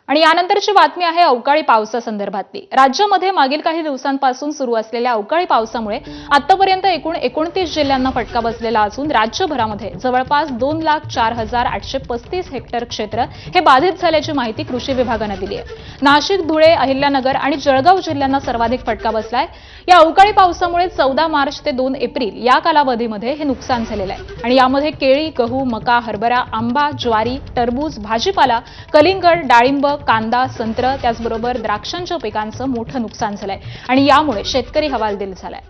आणि यानंतरची बातमी आहे अवकाळी पावसासंदर्भातली। राज्यामध्ये मागील काही दिवसांपासून सुरू असलेल्या अवकाळी पावसामुळे आतापर्यंत एकूण 29 जिल्ह्यांना फटका बसलेला असून राज्यभरामध्ये जवळपास 2,04,835 हेक्टर क्षेत्र हे बाधित झाल्याची माहिती कृषी विभागाने दिली आहे। नाशिक, धुळे, अहिल्यानगर आणि जळगाव जिल्ह्यांना सर्वाधिक फटका बसलाय। या अवकाळी पावसामुळे 14 मार्च ते 2 एप्रिल या कालावधीमध्ये हे नुकसान झालेलं आहे आणि यामध्ये केळी, गहू, मका, हरभरा, आंबा, ज्वारी, टरबूज, भाजीपाला, कलिंगड, डाळिंब, कांदा, संत्र त्याचबरोबर द्राक्षांच्या पिकांचं मोठं नुकसान झालंय आणि यामुळे शेतकरी हवालदिल झालाय।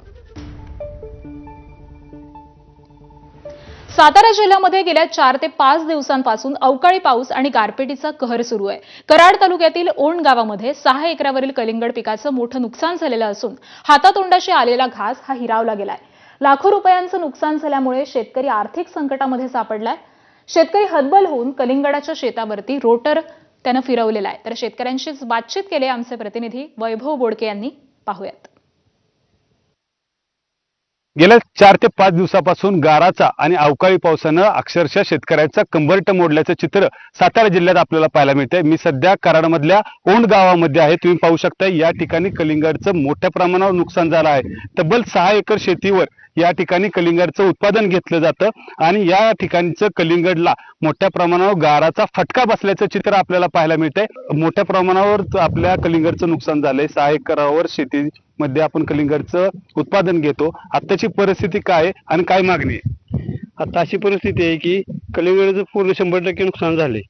सातारा जिल्ह्यामध्ये गेल्या 4 ते 5 दिवसांपासून अवकाळी पाऊस आणि गारपिटीचा कहर सुरू आहे। कराड तालुक्यातील ओंड गावामध्ये 6 एकरावरील कलिंगड पिकाचं मोठं नुकसान झालेलं असून हातातोंडाशी आलेला घास हा हिरावला गेलाय। लाखो रुपयांचं नुकसान झाल्यामुळे शेतकरी आर्थिक संकटामध्ये सापडलाय। शेतकरी हतबल होऊन कलिंगडाच्या शेतावरती रोटर त्यानं फिरवलेला आहे। तर शेतकऱ्यांशीच बातचीत केली आमचे प्रतिनिधी वैभव बोडके यांनी, पाहूयात। गेल्या 4 ते 5 दिवसापासून गाराचा आणि अवकाळी पावसानं अक्षरशः शेतकऱ्यांचा कंबरट मोडल्याचं चित्र सातारा जिल्ह्यात आपल्याला पाहायला मिळतंय। मी सध्या कराडमधल्या ओंड गावामध्ये आहे। तुम्ही पाहू शकता या ठिकाणी कलिंगडचं मोठ्या प्रमाणावर नुकसान झालं आहे। तब्बल 6 एकर शेतीवर या ठिकाणी कलिंगडचं उत्पादन घेतलं जातं आणि या ठिकाणचं कलिंगडला मोठ्या प्रमाणावर गाराचा फटका बसल्याचं चित्र आपल्याला पाहायला मिळतंय। मोठ्या प्रमाणावर आपल्या कलिंगडचं नुकसान झालंय। 6 एकरावर शेतीमध्ये आपण कलिंगडचं उत्पादन घेतो। आताची परिस्थिती काय आहे आणि काय मागणी आहे? आता अशी परिस्थिती आहे की कलिंगडचं पूर्ण 100% नुकसान झाले।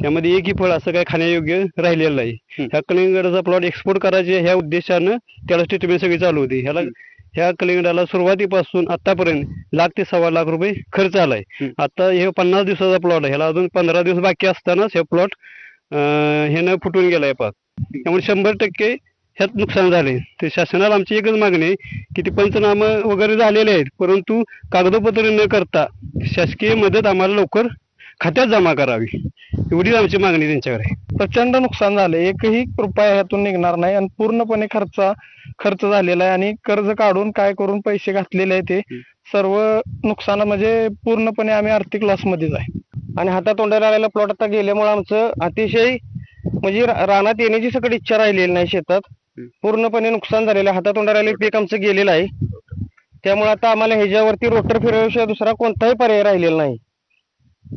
त्यामध्ये एकही फळ असं काय खाण्यायोग्य राहिलेलं नाही। ह्या कलिंगडाचा प्लॉट एक्सपोर्ट करायचे ह्या उद्देशानं त्याला ट्रीटमेंट सगळी चालू होती। ह्या कलिंगडाला सुरुवातीपासून आतापर्यंत लाख ते सव्वा लाख रुपये खर्च आलाय। आता हे 50 दिवसाचा प्लॉट आहे, ह्याला अजून 15 दिवस बाकी असतानाच हे प्लॉट ह्यानं फुटून गेलाय पाक। त्यामुळे 100% ह्यात नुकसान झाले। ते शासनाला आमची एकच मागणी आहे की ते पंचनामे वगैरे झालेले आहेत, परंतु कागदोपत्री न करता शासकीय मदत आम्हाला लवकर खात्यात जमा करावी, एवढीच आमची मागणी त्यांच्याकडे। प्रचंड नुकसान झाले, एकही रुपया ह्यातून निघणार नाही आणि पूर्णपणे खर्च झालेला आहे आणि कर्ज काढून काय करून पैसे घातलेले आहे ते सर्व नुकसान म्हणजे पूर्णपणे आम्ही आर्थिक लॉस मध्येच आहे। आणि हातातोंडाला आलेला प्लॉट आता गेल्यामुळे आमचं अतिशय म्हणजे रानात येण्याची सगळी इच्छा राहिलेली नाही। शेतात पूर्णपणे नुकसान झालेलं आहे, हातातोंडाला आलेलं पीक आमचं गेलेलं आहे। त्यामुळे आता आम्हाला ह्याच्यावरती रोटर फिरवल्याशिवाय दुसरा कोणताही पर्याय राहिलेला नाही।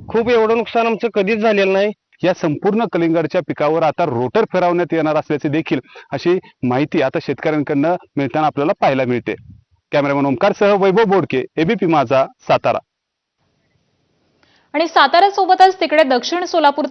खूप एवढं नुकसान आमचं कधीच झालेलं नाही। या संपूर्ण कलिंगडच्या पिकावर आता रोटर फिरवण्यात येणार असल्याचे देखील अशी माहिती आता शेतकऱ्यांकडून मिळताना आपल्याला पाहायला मिळते। कॅमेरामन ओमकार सह वैभव बोडके, एबीपी माझा, सातारा। आणि सातारा सोबतच तिकडे दक्षिण सोलापूर